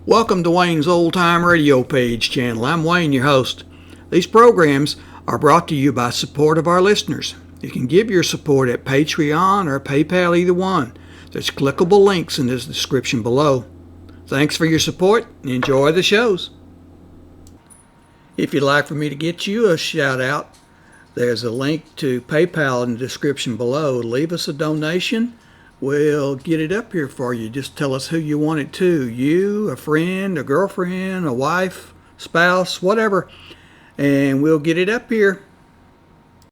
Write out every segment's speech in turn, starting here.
Welcome to Wayne's Old Time Radio Page channel. I'm Wayne, your host. These programs are brought to you by support of our listeners. You can give your support at Patreon or PayPal, either one. There's clickable links in the description below. Thanks for your support and enjoy the shows. If you'd like for me to get you a shout out, there's a link to PayPal in the description below. Leave us a donation. We'll get it up here for you. Just tell us who you want it to. You, a friend, a girlfriend, a wife, spouse, whatever. And we'll get it up here.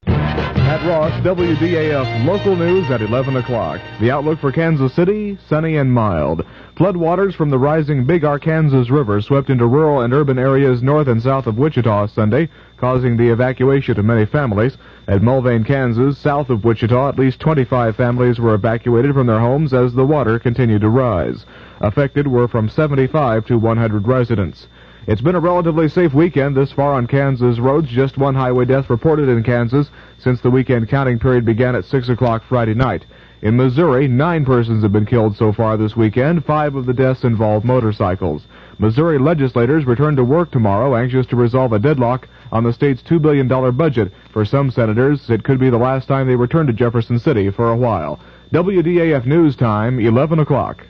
At Ross, WDAF local news at 11 o'clock. The outlook for Kansas City, sunny and mild. Floodwaters from the rising Big Arkansas River swept into rural and urban areas north and south of Wichita Sunday, causing the evacuation of many families. At Mulvane, Kansas, south of Wichita, at least 25 families were evacuated from their homes as the water continued to rise. Affected were from 75 to 100 residents. It's been a relatively safe weekend this far on Kansas roads. Just one highway death reported in Kansas since the weekend counting period began at 6 o'clock Friday night. In Missouri, 9 persons have been killed so far this weekend. 5 of the deaths involved motorcycles. Missouri legislators return to work tomorrow, anxious to resolve a deadlock on the state's $2 billion budget. For some senators, it could be the last time they return to Jefferson City for a while. WDAF News Time, 11 o'clock.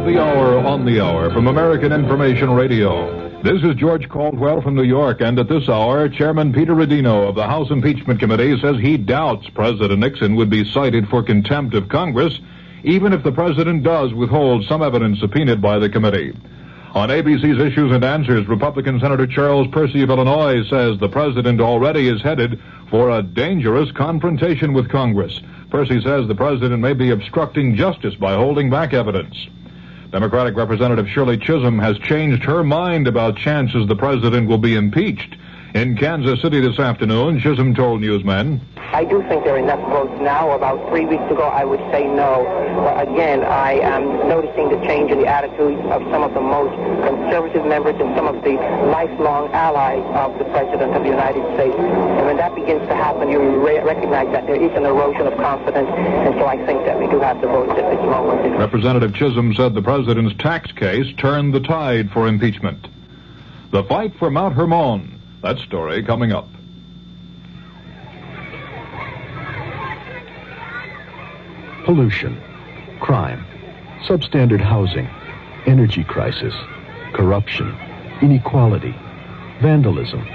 The hour on the hour from American Information Radio. This is George Caldwell from New York, and at this hour, Chairman Peter Rodino of the House Impeachment Committee says he doubts President Nixon would be cited for contempt of Congress, even if the president does withhold some evidence subpoenaed by the committee. On ABC's Issues and Answers, Republican Senator Charles Percy of Illinois says the president already is headed for a dangerous confrontation with Congress. Percy says the president may be obstructing justice by holding back evidence. Democratic Representative Shirley Chisholm has changed her mind about chances the president will be impeached. In Kansas City this afternoon, Chisholm told newsmen, I do think there are enough votes now. About 3 weeks ago, I would say no. But again, I am noticing the change in the attitude of some of the most conservative members and some of the lifelong allies of the President of the United States. And when that begins to happen, you recognize that there is an erosion of confidence. And so I think that we do have the votes at this moment. Representative Chisholm said the president's tax case turned the tide for impeachment. The fight for Mount Hermon. That story coming up. Pollution, crime, substandard housing, energy crisis, corruption, inequality, vandalism.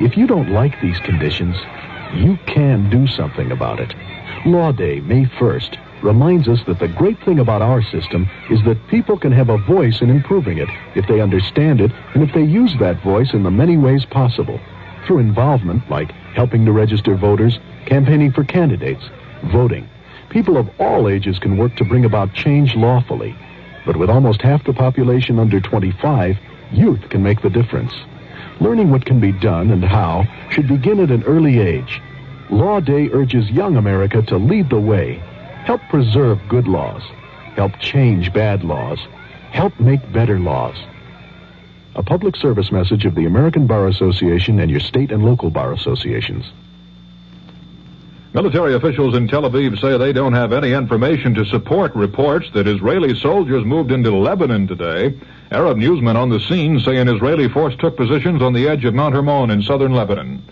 If you don't like these conditions, you can do something about it. Law Day, May 1st, reminds us that the great thing about our system is that people can have a voice in improving it if they understand it and if they use that voice in the many ways possible. Through involvement like helping to register voters, campaigning for candidates, voting. People of all ages can work to bring about change lawfully. But with almost half the population under 25, youth can make the difference. Learning what can be done and how should begin at an early age. Law Day urges young America to lead the way. Help preserve good laws. Help change bad laws. Help make better laws. A public service message of the American Bar Association and your state and local bar associations. Military officials in Tel Aviv say they don't have any information to support reports that Israeli soldiers moved into Lebanon today. Arab newsmen on the scene say an Israeli force took positions on the edge of Mount Hermon in southern Lebanon.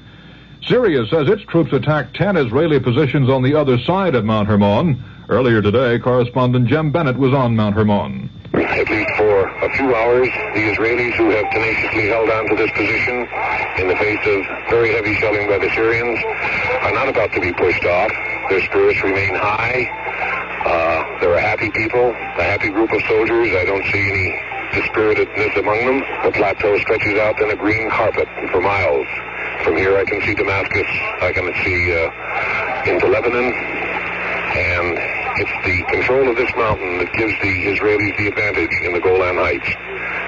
Syria says its troops attacked 10 Israeli positions on the other side of Mount Hermon. Earlier today, correspondent Jem Bennett was on Mount Hermon. At least for a few hours, the Israelis, who have tenaciously held on to this position in the face of very heavy shelling by the Syrians, are not about to be pushed off. Their spirits remain high. They're a happy people, a happy group of soldiers. I don't see any dispiritedness among them. The plateau stretches out in a green carpet for miles. From here I can see Damascus, I can see into Lebanon, and it's the control of this mountain that gives the Israelis the advantage in the Golan Heights.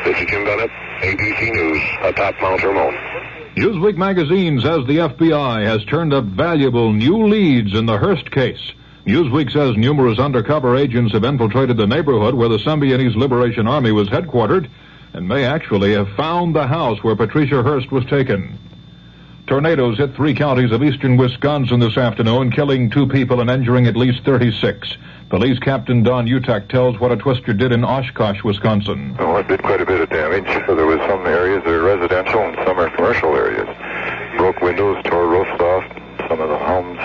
This is Jim Bennett, ABC News, atop Mount Hermon. Newsweek magazine says the FBI has turned up valuable new leads in the Hearst case. Newsweek says numerous undercover agents have infiltrated the neighborhood where the Symbionese Liberation Army was headquartered and may actually have found the house where Patricia Hearst was taken. Tornadoes hit 3 counties of eastern Wisconsin this afternoon, killing 2 people and injuring at least 36. Police Captain Don Utak tells what a twister did in Oshkosh, Wisconsin. Well, it did quite a bit of damage. So there was some areas that are residential and some are commercial areas. Broke windows, tore roofs off. Some of the homes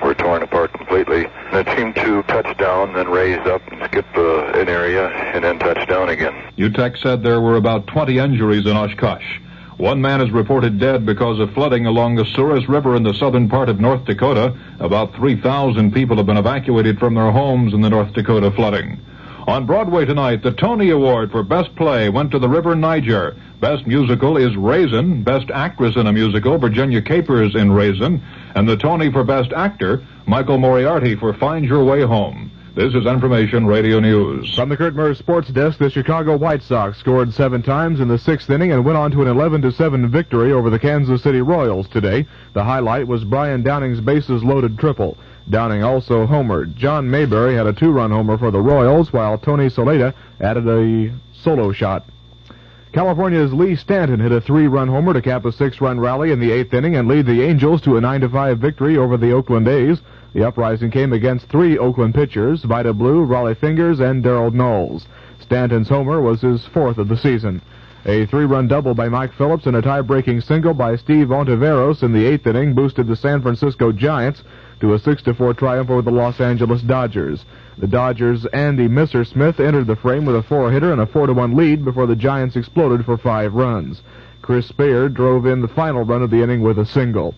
were torn apart completely. And it seemed to touch down, then raise up and skip an area, and then touch down again. Utak said there were about 20 injuries in Oshkosh. 1 man is reported dead because of flooding along the Souris River in the southern part of North Dakota. About 3,000 people have been evacuated from their homes in the North Dakota flooding. On Broadway tonight, the Tony Award for Best Play went to The River Niger. Best Musical is Raisin. Best Actress in a Musical, Virginia Capers in Raisin. And the Tony for Best Actor, Michael Moriarty for Find Your Way Home. This is Information Radio News. From the Kurt Murr Sports Desk, the Chicago White Sox scored 7 times in the 6th inning and went on to an 11-7 victory over the Kansas City Royals today. The highlight was Brian Downing's bases-loaded triple. Downing also homered. John Mayberry had a 2-run homer for the Royals, while Tony Soleta added a solo shot. California's Lee Stanton hit a 3-run homer to cap a 6-run rally in the 8th inning and lead the Angels to a 9-5 victory over the Oakland A's. The uprising came against 3 Oakland pitchers, Vida Blue, Raleigh Fingers, and Darrell Knowles. Stanton's homer was his 4th of the season. A 3-run double by Mike Phillips and a tie-breaking single by Steve Ontiveros in the 8th inning boosted the San Francisco Giants to a 6-4 triumph over the Los Angeles Dodgers. The Dodgers' Andy Messersmith entered the frame with a 4-hitter and a 4-1 lead before the Giants exploded for 5 runs. Chris Speyer drove in the final run of the inning with a single.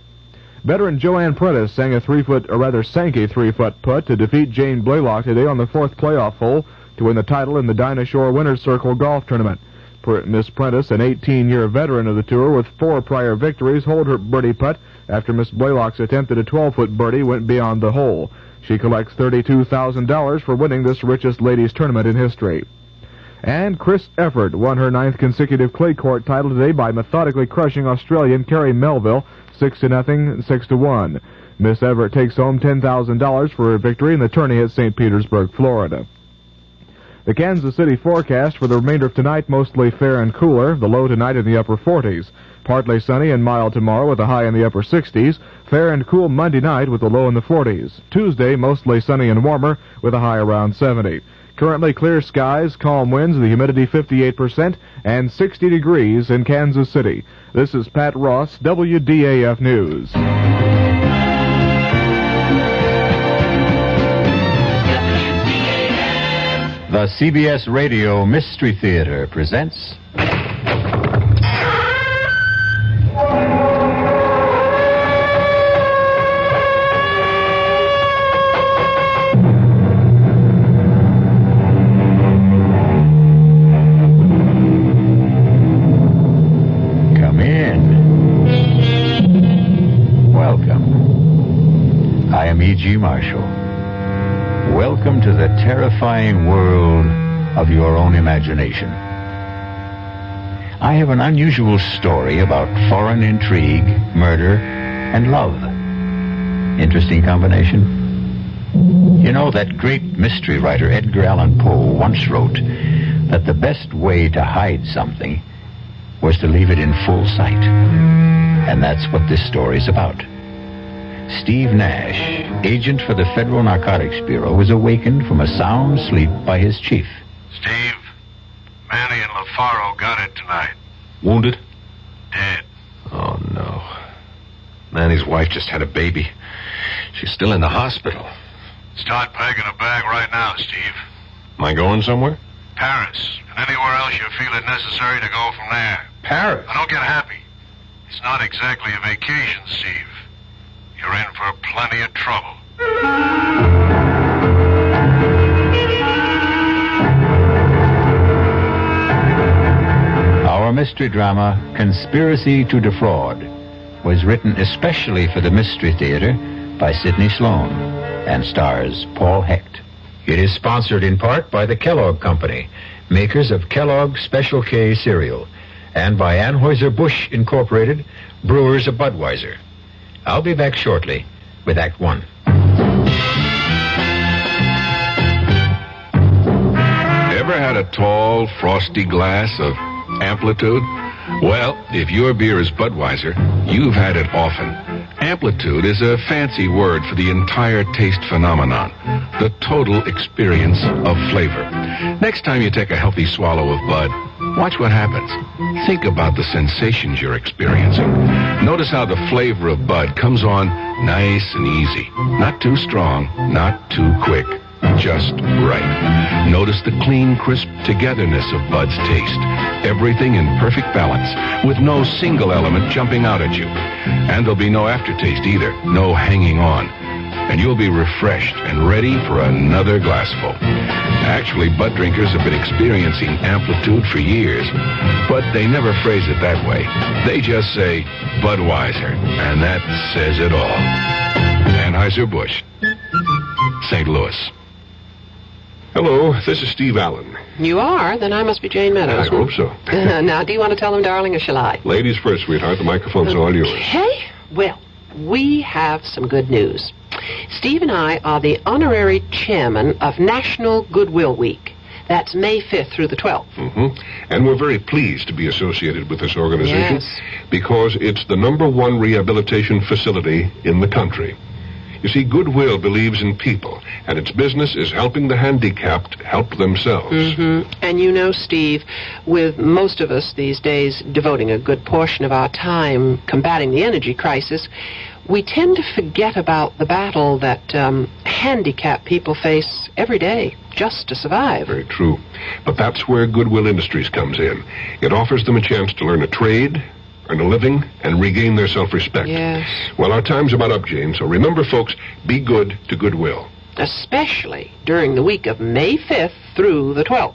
Veteran Joanne Prentice sank a 3-foot putt to defeat Jane Blaylock today on the 4th playoff hole to win the title in the Dinah Shore Winner's Circle golf tournament. Miss Prentice, an 18-year veteran of the tour with 4 prior victories, holed her birdie putt after Miss Blaylock's attempt at a 12-foot birdie went beyond the hole. She collects $32,000 for winning this richest ladies tournament in history. And Chris Efford won her 9th consecutive clay court title today by methodically crushing Australian Kerry Melville 6-0, 6-1. Miss Everett takes home $10,000 for her victory in the tourney at St. Petersburg, Florida. The Kansas City forecast for the remainder of tonight, mostly fair and cooler. The low tonight in the upper 40s. Partly sunny and mild tomorrow with a high in the upper 60s. Fair and cool Monday night with a low in the 40s. Tuesday, mostly sunny and warmer with a high around 70. Currently clear skies, calm winds, the humidity 58%, and 60 degrees in Kansas City. This is Pat Ross, WDAF News. The CBS Radio Mystery Theater presents... Come in. Welcome. I am E.G. Marshall. Welcome to the terrifying world of your own imagination. I have an unusual story about foreign intrigue, murder, and love. Interesting combination? You know, that great mystery writer Edgar Allan Poe once wrote that the best way to hide something was to leave it in full sight. And that's what this story's about. Steve Nash, agent for the Federal Narcotics Bureau, was awakened from a sound sleep by his chief. Steve, Manny and LaFaro got it tonight. Wounded? Dead. Oh, no. Manny's wife just had a baby. She's still in the hospital. Start packing a bag right now, Steve. Am I going somewhere? Paris, and anywhere else you feel it necessary to go from there. Paris? Now, don't get happy. It's not exactly a vacation, Steve. You're in for plenty of trouble. Our mystery drama, Conspiracy to Defraud, was written especially for the Mystery Theater by Sidney Sloan and stars Paul Hecht. It is sponsored in part by the Kellogg Company, makers of Kellogg's Special K cereal, and by Anheuser-Busch Incorporated, brewers of Budweiser. I'll be back shortly with Act One. Ever had a tall, frosty glass of Amplitude? Well, if your beer is Budweiser, you've had it often. Amplitude is a fancy word for the entire taste phenomenon, the total experience of flavor. Next time you take a healthy swallow of Bud, watch what happens. Think about the sensations you're experiencing. Notice how the flavor of Bud comes on nice and easy. Not too strong, not too quick. Just right. Notice the clean, crisp togetherness of Bud's taste. Everything in perfect balance, with no single element jumping out at you. And there'll be no aftertaste either, no hanging on. And you'll be refreshed and ready for another glassful. Actually, Bud drinkers have been experiencing Amplitude for years, but they never phrase it that way. They just say Budweiser, and that says it all. Anheuser-Busch, St. Louis. Hello, this is Steve Allen. You are? Then I must be Jane Meadows. I hope so. Now, do you want to tell them, darling, or shall I? Ladies first, sweetheart. The microphone's all yours. Okay. Well, we have some good news. Steve and I are the honorary chairman of National Goodwill Week. That's May 5th through the 12th. Mm-hmm. And we're very pleased to be associated with this organization. Yes. Because it's the #1 rehabilitation facility in the country. You see, Goodwill believes in people, and its business is helping the handicapped help themselves. Mm-hmm. And you know, Steve, with most of us these days devoting a good portion of our time combating the energy crisis, we tend to forget about the battle that handicapped people face every day just to survive. Very true. But that's where Goodwill Industries comes in. It offers them a chance to learn a trade, earn a living, and regain their self-respect. Yes. Well, our time's about up, Jane, so remember, folks, be good to Goodwill. Especially during the week of May 5th through the 12th.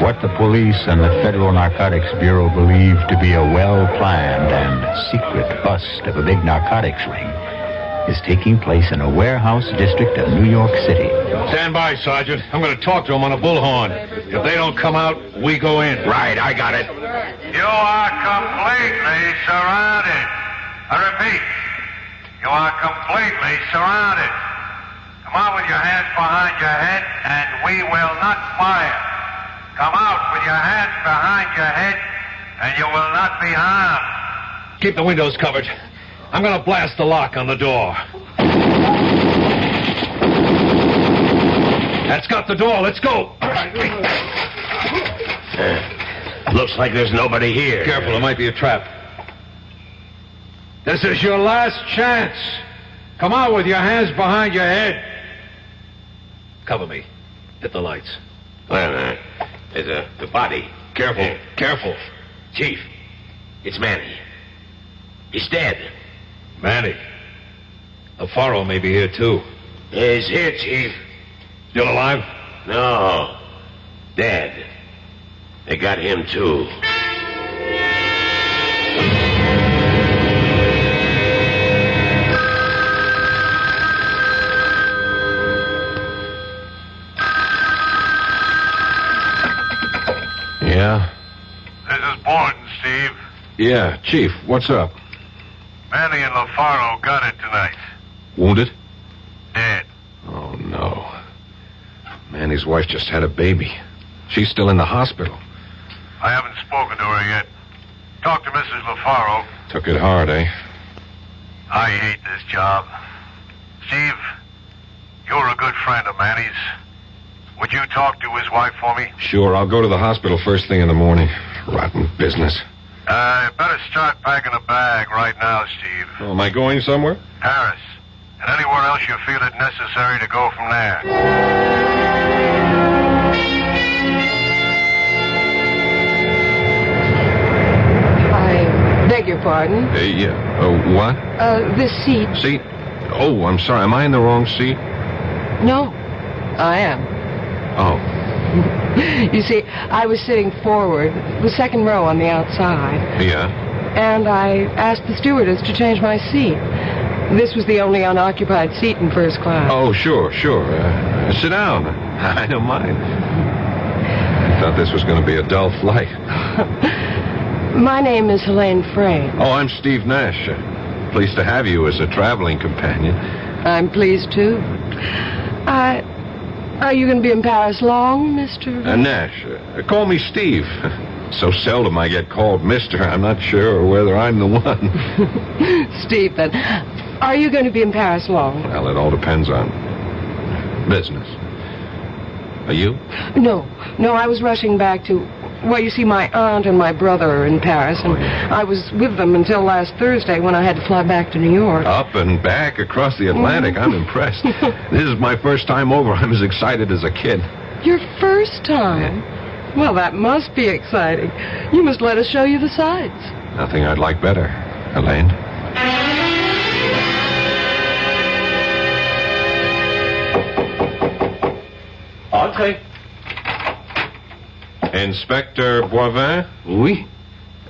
What the police and the Federal Narcotics Bureau believe to be a well-planned and secret bust of a big narcotics ring is taking place in a warehouse district of New York City. Stand by, Sergeant. I'm going to talk to them on a bullhorn. If they don't come out, we go in. Right, I got it. You are completely surrounded. I repeat, you are completely surrounded. Come out with your hands behind your head, and we will not fire. Come out with your hands behind your head, and you will not be harmed. Keep the windows covered. I'm going to blast the lock on the door. That's got the door. Let's go. Looks like there's nobody here. Careful, it might be a trap. This is your last chance. Come out with your hands behind your head. Cover me. Hit the lights. Well, there's a body. Careful, careful. Chief, it's Manny. He's dead. Manny. LaFaro may be here, too. He's here, Chief. Still alive? No. Dead. They got him, too. Yeah? This is Borden, Steve. Yeah, Chief, what's up? Manny and LaFaro got it tonight. Wounded? Dead. Oh, no. Manny's wife just had a baby. She's still in the hospital. I haven't spoken to her yet. Talked to Mrs. LaFaro. Took it hard, eh? I hate this job. Steve, you're a good friend of Manny's. Would you talk to his wife for me? Sure, I'll go to the hospital first thing in the morning. Rotten business. Better start packing a bag right now, Steve. Oh, am I going somewhere? Paris. And anywhere else you feel it necessary to go from there. I beg your pardon? Yeah. What? This seat. Seat? Oh, I'm sorry. Am I in the wrong seat? No, I am. Oh. You see, I was sitting forward, the second row on the outside. Yeah? And I asked the stewardess to change my seat. This was the only unoccupied seat in first class. Oh, sure. Sit down. I don't mind. thought this was going to be a dull flight. My name is Helene Frayne. Oh, I'm Steve Nash. Pleased to have you as a traveling companion. I'm pleased, too. Are you going to be in Paris long, Mr.? Nash. Call me Steve. So seldom I get called Mr. I'm not sure whether I'm the one. Steve, then. Are you going to be in Paris long? Well, it all depends on business. Are you? No, I was rushing back to... Well, you see, my aunt and my brother are in Paris, and I was with them until last Thursday when I had to fly back to New York. Up and back across the Atlantic. I'm impressed. This is my first time over. I'm as excited as a kid. Your first time? Well, that must be exciting. You must let us show you the sights. Nothing I'd like better, Helene. Entrez. Inspector Boivin? Oui.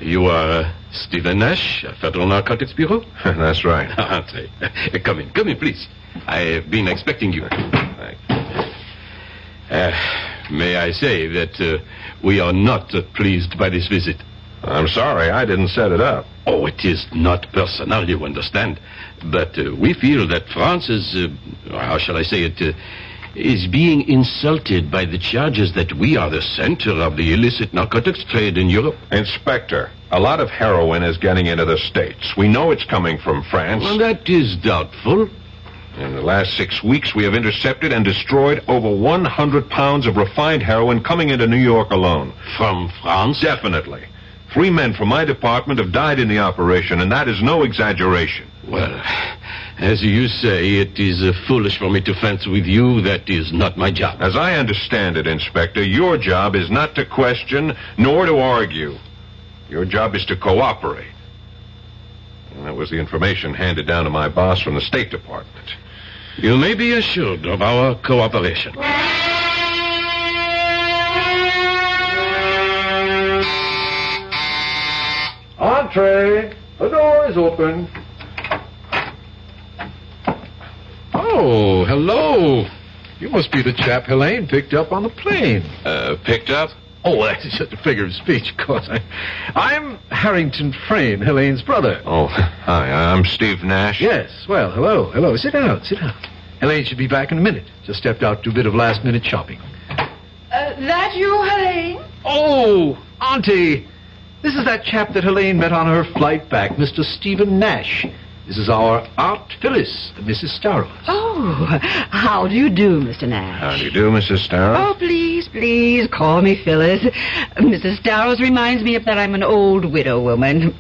You are Stephen Nash, Federal Narcotics Bureau? That's right. Entrez. Come in, please. I've been expecting you. May I say that we are not pleased by this visit? I'm sorry, I didn't set it up. Oh, it is not personal, you understand. But we feel that France is, how shall I say it, is being insulted by the charges that we are the center of the illicit narcotics trade in Europe. Inspector, a lot of heroin is getting into the States. We know it's coming from France. Well, that is doubtful. In the last 6 weeks, we have intercepted and destroyed over 100 pounds of refined heroin coming into New York alone. From France? Definitely. 3 men from my department have died in the operation, and that is no exaggeration. Well, as you say, it is foolish for me to fence with you. That is not my job. As I understand it, Inspector, your job is not to question nor to argue. Your job is to cooperate. And that was the information handed down to my boss from the State Department. You may be assured of our cooperation. Entree. The door is open. Oh, hello. You must be the chap Helene picked up on the plane. Picked up? Oh, that's just a figure of speech, of course. I'm Harrington Frayne, Helene's brother. Oh, hi, I'm Steve Nash. Yes, well, hello. Sit down. Helene should be back in a minute. Just stepped out to do a bit of last-minute shopping. That you, Helene? Oh, Auntie. This is that chap that Helene met on her flight back, Mr. Stephen Nash. This is our Aunt Phyllis, Mrs. Starrow. Oh, how do you do, Mr. Nash? How do you do, Mrs. Starrow? Oh, please, call me Phyllis. Mrs. Starrows reminds me of that I'm an old widow woman.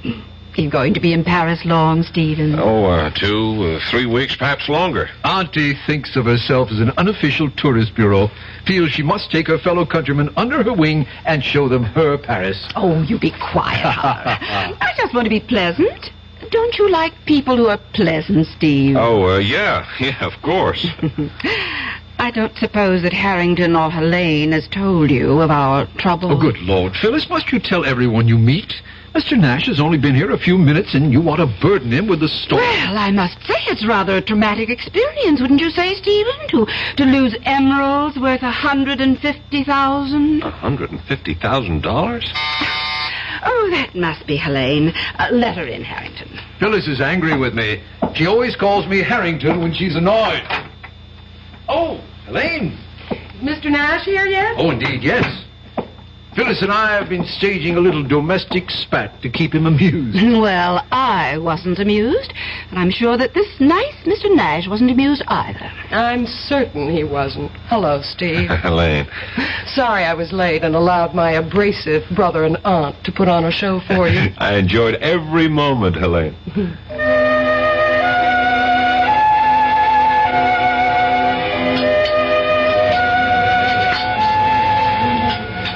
You're going to be in Paris long, Stephen? 2, 3 weeks, perhaps longer. Auntie thinks of herself as an unofficial tourist bureau, feels she must take her fellow countrymen under her wing and show them her Paris. Oh, you be quiet, Howard. I just want to be pleasant. Don't you like people who are pleasant, Steve? Yeah, of course. I don't suppose that Harrington or Helene has told you of our trouble. Oh, good Lord, Phyllis, must you tell everyone you meet? Mr. Nash has only been here a few minutes, and you want to burden him with the story. Well, I must say it's rather a traumatic experience, wouldn't you say, Stephen? To lose emeralds worth $150,000. $150,000? Oh, that must be Helene. Let her in, Harrington. Phyllis is angry with me. She always calls me Harrington when she's annoyed. Oh, Helene. Is Mr. Nash here yet? Oh, indeed, yes. Phyllis and I have been staging a little domestic spat to keep him amused. Well, I wasn't amused, and I'm sure that this nice Mr. Nash wasn't amused either. I'm certain he wasn't. Hello, Steve. Helene. Sorry I was late and allowed my abrasive brother and aunt to put on a show for you. I enjoyed every moment, Helene.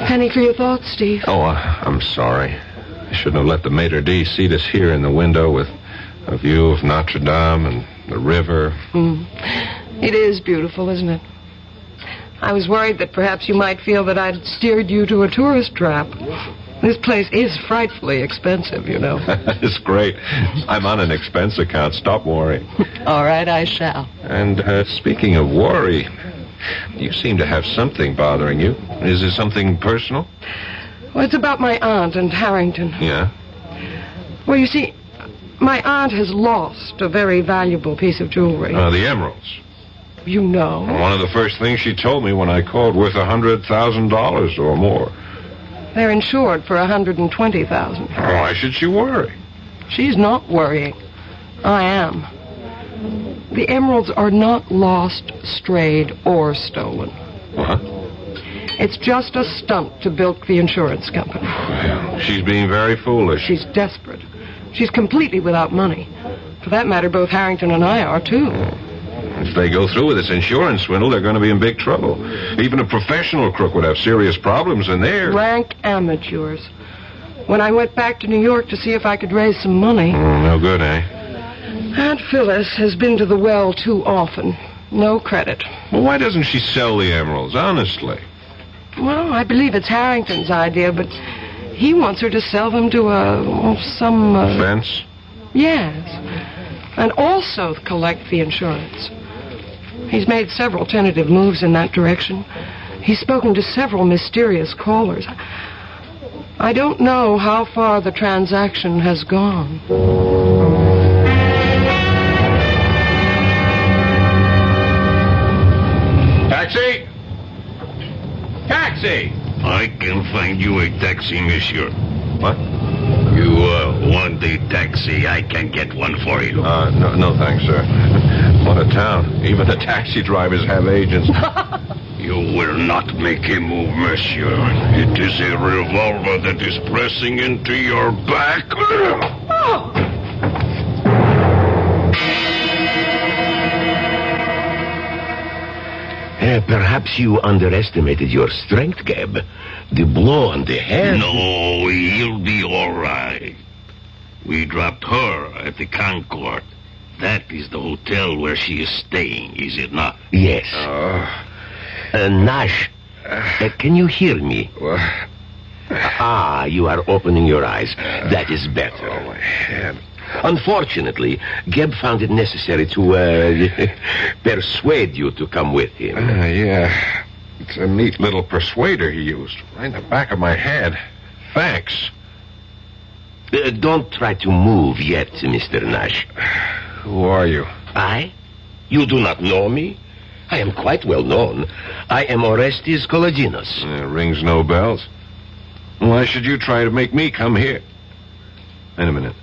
Penny for your thoughts, Steve. Oh, I'm sorry. I shouldn't have let the maitre d' seat us here in the window with a view of Notre Dame and the river. It is beautiful, isn't it? I was worried that perhaps you might feel that I'd steered you to a tourist trap. This place is frightfully expensive, you know. It's great. I'm on an expense account. Stop worrying. All right, I shall. And speaking of worry, You seem to have something bothering you. Is it something personal? Well, it's about my aunt and Harrington. Yeah? Well, you see, my aunt has lost a very valuable piece of jewelry. The emeralds. You know. One of the first things she told me when I called, worth $100,000 or more. They're insured for $120,000. Why should she worry? She's not worrying. I am. The emeralds are not lost, strayed, or stolen. What? It's just a stunt to bilk the insurance company. Well, she's being very foolish. She's desperate. She's completely without money. For that matter, both Harrington and I are, too. If they go through with this insurance swindle, they're going to be in big trouble. Even a professional crook would have serious problems in there. Rank amateurs. When I went back to New York to see if I could raise some money... no good, eh? Aunt Phyllis has been to the well too often. No credit. Well, why doesn't she sell the emeralds, honestly? Well, I believe it's Harrington's idea, but he wants her to sell them to some... Fence? Yes. And also collect the insurance. He's made several tentative moves in that direction. He's spoken to several mysterious callers. I don't know how far the transaction has gone. Taxi! Taxi! I can find you a taxi, monsieur. What? You want a taxi? I can get one for you. No thanks, sir. What a town. Even the taxi drivers have agents. You will not make a move, monsieur. It is a revolver that is pressing into your back. Perhaps you underestimated your strength, Gab. The blow on the head... No, he'll be all right. We dropped her at the Concord. That is the hotel where she is staying, is it not? Yes. Nash, can you hear me? You are opening your eyes. That is better. Oh, my head. Unfortunately, Geb found it necessary to persuade you to come with him. Yeah. It's a neat little persuader he used. Right in the back of my head. Thanks. Don't try to move yet, Mr. Nash. Who are you? I? You do not know me? I am quite well known. I am Orestes Kolodinos. Rings no bells. Why should you try to make me come here? Wait a minute.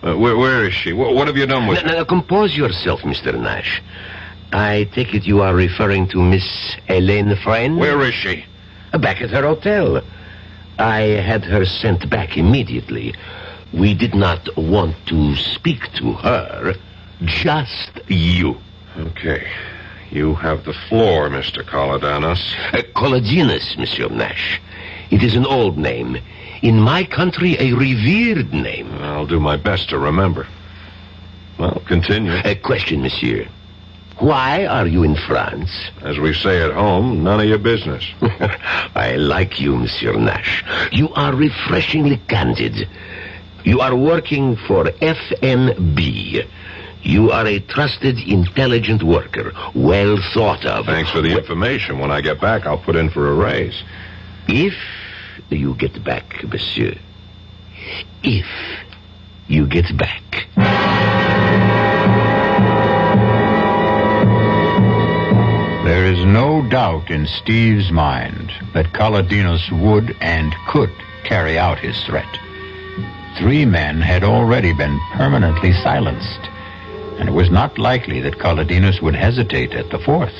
Where is she? What have you done with her? Now, compose yourself, Mr. Nash. I take it you are referring to Miss Helene Friend? Where is she? Back at her hotel. I had her sent back immediately. We did not want to speak to her, just you. Okay. You have the floor, Mr. Kolodinos. Kolodinos, Monsieur Nash. It is an old name. In my country, a revered name. I'll do my best to remember. Well, continue. A question, monsieur. Why are you in France? As we say at home, none of your business. I like you, Monsieur Nash. You are refreshingly candid. You are working for FNB. You are a trusted, intelligent worker, well thought of. Thanks for the information. When I get back, I'll put in for a raise. If you get back, monsieur. If you get back. There is no doubt in Steve's mind that Kolodinos would and could carry out his threat. 3 men had already been permanently silenced, and it was not likely that Kolodinos would hesitate at the 4th.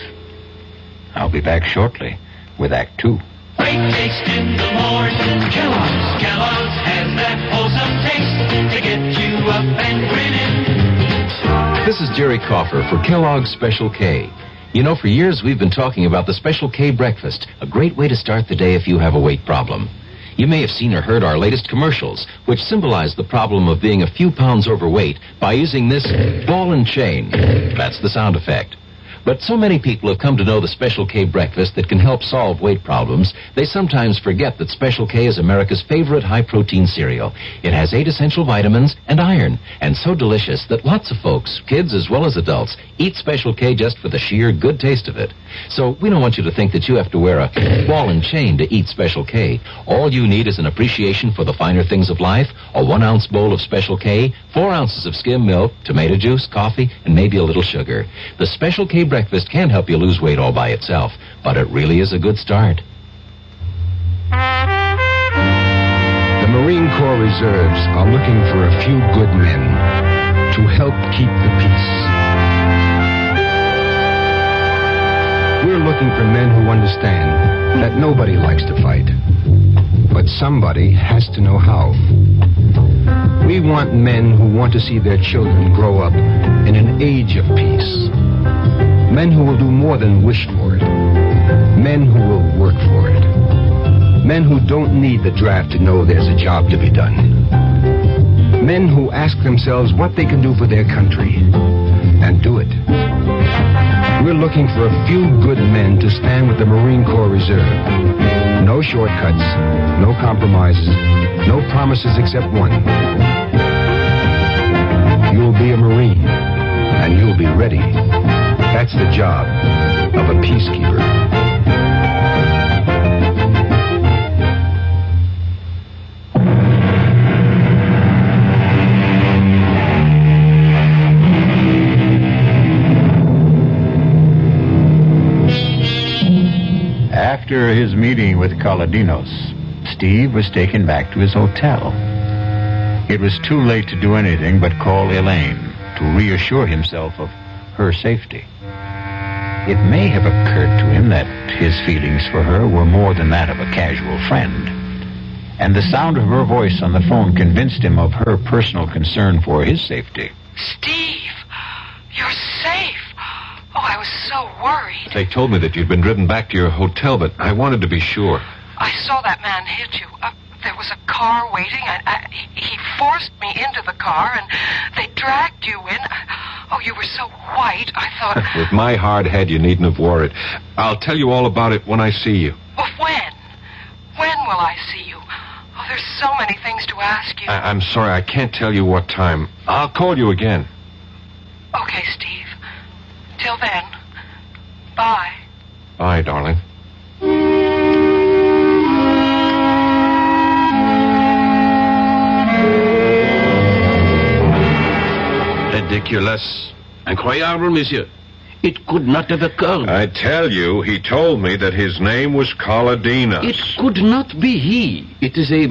I'll be back shortly with Act 2. Great taste in the morning. Kellogg's has that wholesome taste to get you up and grinning. This is Jerry Coffer for Kellogg's Special K. You know, for years we've been talking about the Special K breakfast, a great way to start the day if you have a weight problem. You may have seen or heard our latest commercials, which symbolize the problem of being a few pounds overweight by using this ball and chain. That's the sound effect. But so many people have come to know the Special K breakfast that can help solve weight problems, they sometimes forget that Special K is America's favorite high-protein cereal. It has 8 essential vitamins and iron, and so delicious that lots of folks, kids as well as adults, eat Special K just for the sheer good taste of it. So we don't want you to think that you have to wear a ball and chain to eat Special K. All you need is an appreciation for the finer things of life, a 1-ounce bowl of Special K, 4 ounces of skim milk, tomato juice, coffee, and maybe a little sugar. The Special K breakfast can help you lose weight all by itself, but it really is a good start. The Marine Corps Reserves are looking for a few good men to help keep the peace. We're looking for men who understand that nobody likes to fight, but somebody has to know how. We want men who want to see their children grow up in an age of peace. Men who will do more than wish for it. Men who will work for it. Men who don't need the draft to know there's a job to be done. Men who ask themselves what they can do for their country and do it. We're looking for a few good men to stand with the Marine Corps Reserve. No shortcuts, no compromises, no promises except one. You'll be a Marine, and you'll be ready. That's the job of a peacekeeper. After his meeting with Kaladinos, Steve was taken back to his hotel. It was too late to do anything but call Elaine to reassure himself of her safety. It may have occurred to him that his feelings for her were more than that of a casual friend, and the sound of her voice on the phone convinced him of her personal concern for his safety. Steve, you're safe. Oh, I was so worried. They told me that you'd been driven back to your hotel, but I wanted to be sure. I saw that man hit you. There was a car waiting. He forced me into the car, and they dragged you in. Oh, you were so white, I thought... With my hard head, you needn't have worried. I'll tell you all about it when I see you. Well, when? When will I see you? Oh, there's so many things to ask you. I'm sorry, I can't tell you what time. I'll call you again. Okay, Steve. Till then, bye. Bye, darling. Ridiculous. Incroyable, monsieur. It could not have occurred. I tell you, he told me that his name was Kaladinos. It could not be he. It is a,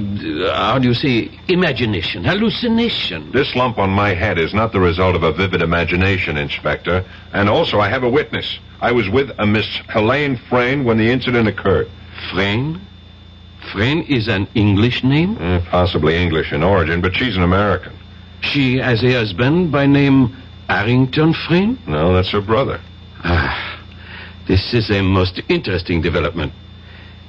how do you say, imagination, hallucination. This lump on my head is not the result of a vivid imagination, Inspector. And also, I have a witness. I was with a Miss Helene Frayne when the incident occurred. Frayne? Frayne is an English name? Possibly English in origin, but she's an American. She has a husband by name Harrington Frayne? No, that's her brother. This is a most interesting development.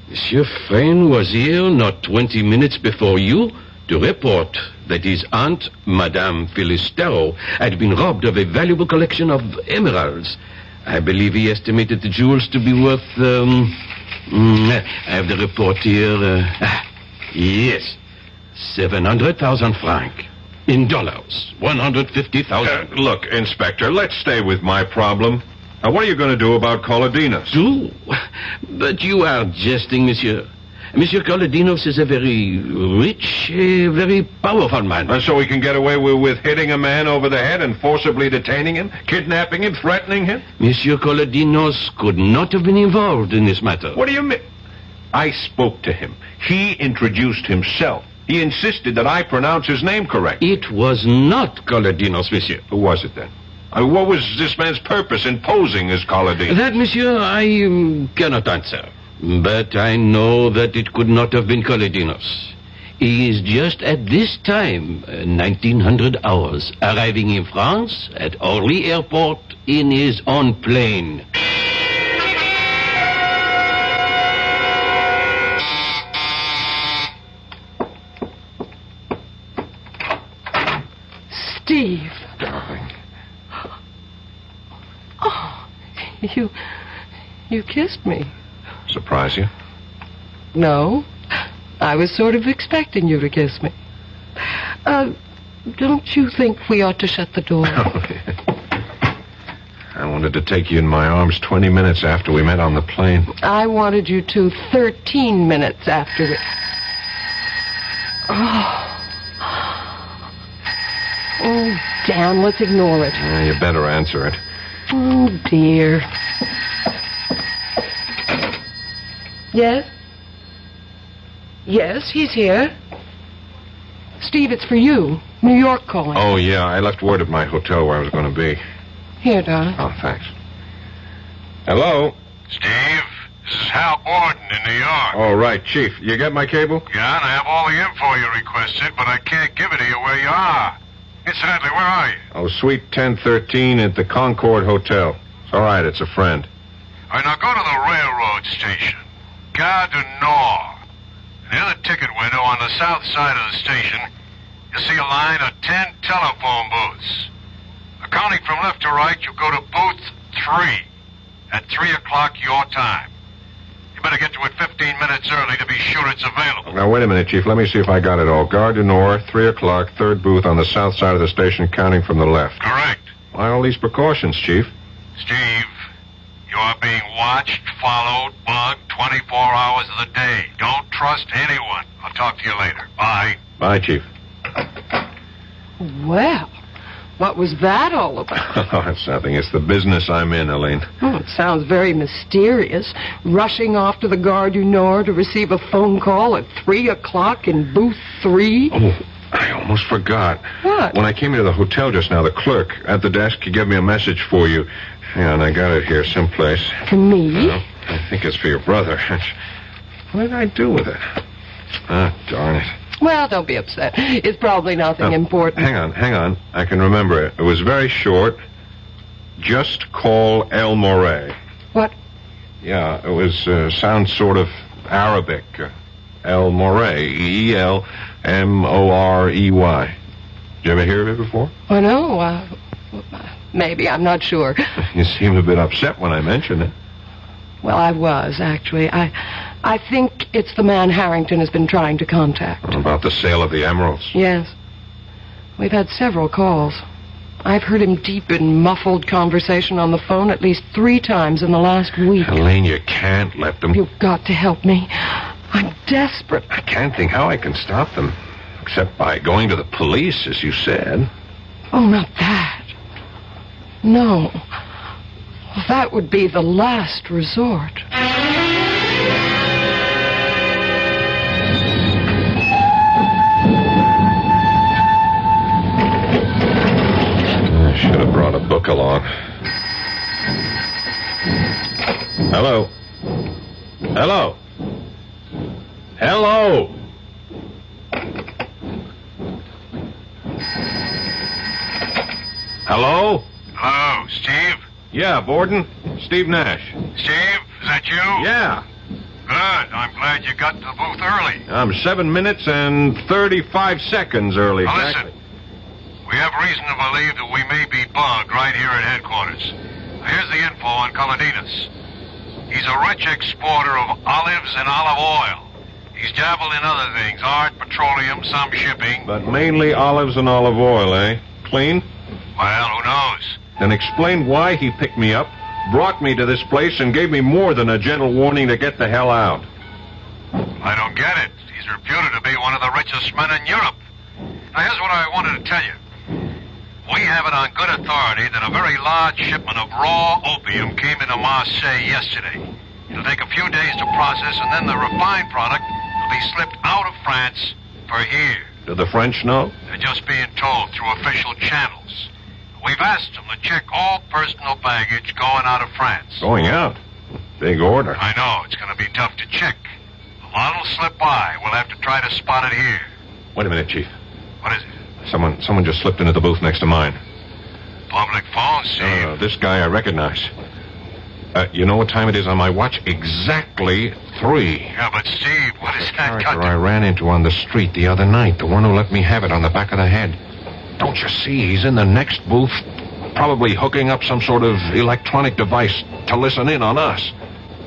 Monsieur Frayne was here not 20 minutes before you to report that his aunt, Madame Filistero, had been robbed of a valuable collection of emeralds. I believe he estimated the jewels to be worth, I have the report here. Yes, 700,000 francs. In dollars, 150,000. Look, Inspector, let's stay with my problem. Now, what are you going to do about Kaladinos? Do? But you are jesting, monsieur. Monsieur Kaladinos is a very rich, very powerful man. And so he can get away with hitting a man over the head and forcibly detaining him, kidnapping him, threatening him? Monsieur Kaladinos could not have been involved in this matter. What do you mean? I spoke to him. He introduced himself. He insisted that I pronounce his name correct. It was not Kaladinos, monsieur. Who was it then? What was this man's purpose in posing as Kaladinos? That, monsieur, I cannot answer. But I know that it could not have been Kaladinos. He is just at this time, 1900 hours, arriving in France at Orly Airport in his own plane. Steve. Darling. Oh, You kissed me. Surprise you? No. I was sort of expecting you to kiss me. Don't you think we ought to shut the door? I wanted to take you in my arms 20 minutes after we met on the plane. I wanted you to 13 minutes after we... Oh, damn, let's ignore it. You better answer it. Oh, dear. Yes? Yes, he's here. Steve, it's for you. New York calling. Oh, yeah, I left word at my hotel where I was going to be. Here, darling. Oh, thanks. Hello? Steve, this is Hal Borden in New York. Oh, right, Chief. You get my cable? Yeah, and I have all the info you requested, but I can't give it to you where you are. Incidentally, where are you? Oh, Suite 1013 at the Concord Hotel. It's all right, it's a friend. All right, now go to the railroad station. Gare du Nord. Near the ticket window on the south side of the station, you'll see a line of 10 telephone booths. Counting from left to right, you go to booth 3 at 3 o'clock your time. You better get to it 15 minutes early to be sure it's available. Now, wait a minute, Chief. Let me see if I got it all. Gare du Nord, 3 o'clock, third booth on the south side of the station, counting from the left. Correct. Why all these precautions, Chief? Steve, you are being watched, followed, bugged 24 hours of the day. Don't trust anyone. I'll talk to you later. Bye. Bye, Chief. Well, what was that all about? Oh, it's nothing. It's the business I'm in, Elaine. Oh, it sounds very mysterious. Rushing off to the Gare du Nord to receive a phone call at 3 o'clock in booth 3. Oh, I almost forgot. What? When I came into the hotel just now, the clerk at the desk gave me a message for you. Hang on, I got it here someplace. For me? I think it's for your brother. What did I do with it? Ah, darn it. Well, don't be upset. It's probably nothing important. Hang on. I can remember it. It was very short. Just call El Morey. What? Yeah, it was, sounds sort of Arabic. El Morey. E-E-L-M-O-R-E-Y. Did you ever hear of it before? Oh, no. Maybe. I'm not sure. You seemed a bit upset when I mentioned it. Well, I was, actually. I think it's the man Harrington has been trying to contact. About the sale of the emeralds? Yes. We've had several calls. I've heard him deep in muffled conversation on the phone at least 3 times in the last week. Elaine, you can't let them... You've got to help me. I'm desperate. I can't think how I can stop them. Except by going to the police, as you said. Oh, not that. No. That would be the last resort. I should have brought a book along. Hello? Hello? Hello? Hello? Hello, Steve? Yeah, Borden. Steve Nash. Steve, is that you? Yeah. Good. I'm glad you got to the booth early. I'm 7 minutes and 35 seconds early. Now listen, we have reason to believe that we may be bugged right here at headquarters. Here's the info on Colodinas. He's a rich exporter of olives and olive oil. He's dabbled in other things, art, petroleum, some shipping. But mainly olives and olive oil, eh? Clean? Well, who knows? Then explain why he picked me up, brought me to this place, and gave me more than a gentle warning to get the hell out. I don't get it. He's reputed to be one of the richest men in Europe. Now, here's what I wanted to tell you. We have it on good authority that a very large shipment of raw opium came into Marseille yesterday. It'll take a few days to process, and then the refined product will be slipped out of France for here. Do the French know? They're just being told through official channels. We've asked them to check all personal baggage going out of France. Going out? Big order. I know. It's going to be tough to check. A lot will slip by. We'll have to try to spot it here. Wait a minute, Chief. What is it? Someone just slipped into the booth next to mine. Public phone, Steve. This guy I recognize. You know what time it is on my watch? Exactly 3. Yeah, but Steve, what is that got to... I ran into on the street the other night. The one who let me have it on the back of the head. Don't you see? He's in the next booth Probably hooking up some sort of electronic device to listen in on us.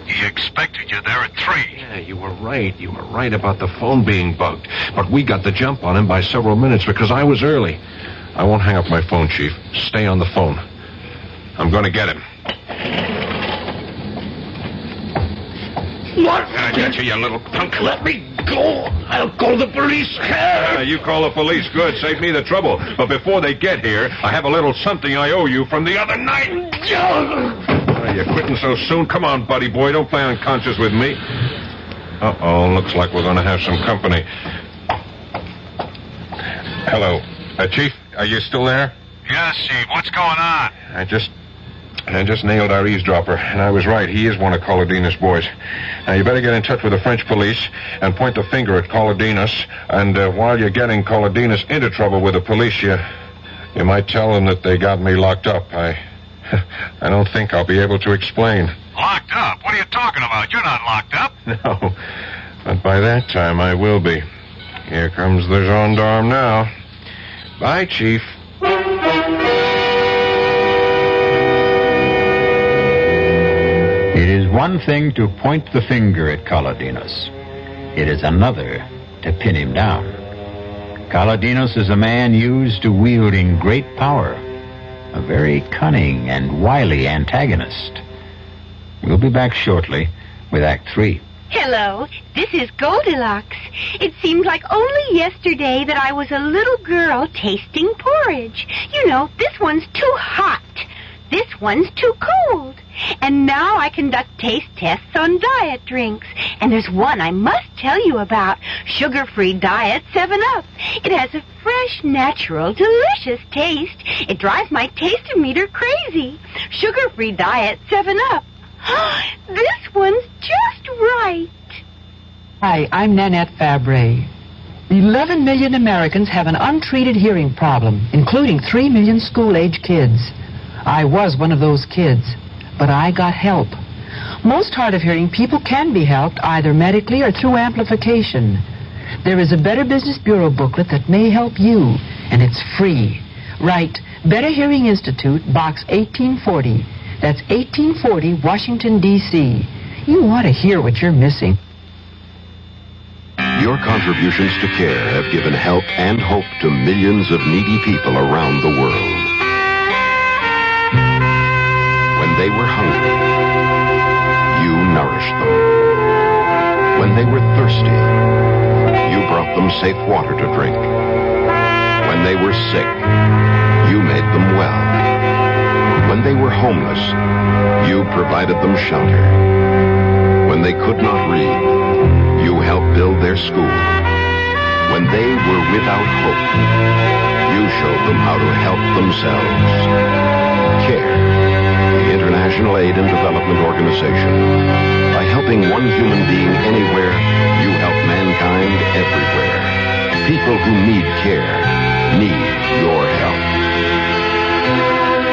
He expected you there at 3. Yeah, you were right. You were right about the phone being bugged. But we got the jump on him by several minutes because I was early. I won't hang up my phone, Chief. Stay on the phone. I'm going to get him. What? I get you little punk. Let me go. I'll call the police. You call the police. Good. Save me the trouble. But before they get here, I have a little something I owe you from the other night. You're quitting so soon? Come on, buddy boy. Don't play unconscious with me. Uh-oh. Looks like we're going to have some company. Hello. Chief, are you still there? Yes, Steve. What's going on? I just nailed our eavesdropper, and I was right. He is one of Colodina's boys. Now, you better get in touch with the French police and point the finger at Colodinas. And while you're getting Colodinas into trouble with the police, you might tell them that they got me locked up. I don't think I'll be able to explain. Locked up? What are you talking about? You're not locked up. No, but by that time I will be. Here comes the gendarme now. Bye, Chief. It is one thing to point the finger at Colodinos. It is another to pin him down. Colodinos is a man used to wielding great power, a very cunning and wily antagonist. We'll be back shortly with Act 3. Hello, this is Goldilocks. It seemed like only yesterday that I was a little girl tasting porridge. You know, this one's too hot. This one's too cold. And now I conduct taste tests on diet drinks. And there's one I must tell you about. Sugar-free Diet 7-Up. It has a fresh, natural, delicious taste. It drives my taste-o-meter crazy. Sugar-free Diet 7-Up. This one's just right. Hi, I'm Nanette Fabre. 11 million Americans have an untreated hearing problem, including 3 million school-age kids. I was one of those kids, but I got help. Most hard of hearing people can be helped either medically or through amplification. There is a Better Business Bureau booklet that may help you, and it's free. Write Better Hearing Institute, Box 1840. That's 1840, Washington, D.C. You want to hear what you're missing. Your contributions to care have given help and hope to millions of needy people around the world. When they were hungry, you nourished them. When they were thirsty, you brought them safe water to drink. When they were sick, you made them well. When they were homeless, you provided them shelter. When they could not read, you helped build their school. When they were without hope, you showed them how to help themselves. CARE, the International Aid and Development Organization. By helping one human being anywhere, you help mankind everywhere. People who need care need your help.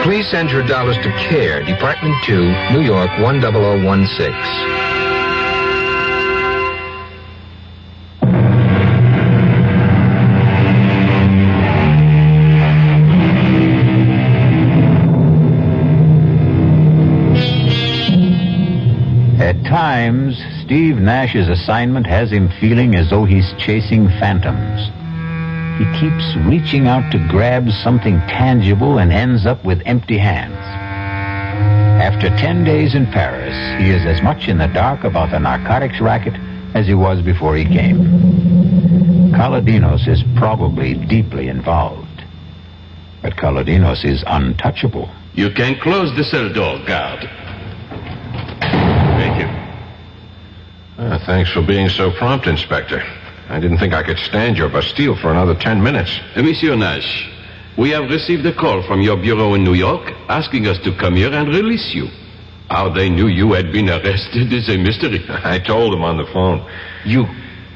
Please send your dollars to CARE, Department 2, New York 10016. At times, Steve Nash's assignment has him feeling as though he's chasing phantoms. He keeps reaching out to grab something tangible and ends up with empty hands. After 10 days in Paris, he is as much in the dark about the narcotics racket as he was before he came. Colodinos is probably deeply involved. But Colodinos is untouchable. You can close the cell door, guard. Thank you. Thanks for being so prompt, Inspector. I didn't think I could stand your Bastille for another 10 minutes. Monsieur Nash, we have received a call from your bureau in New York asking us to come here and release you. How they knew you had been arrested is a mystery. I told them on the phone. You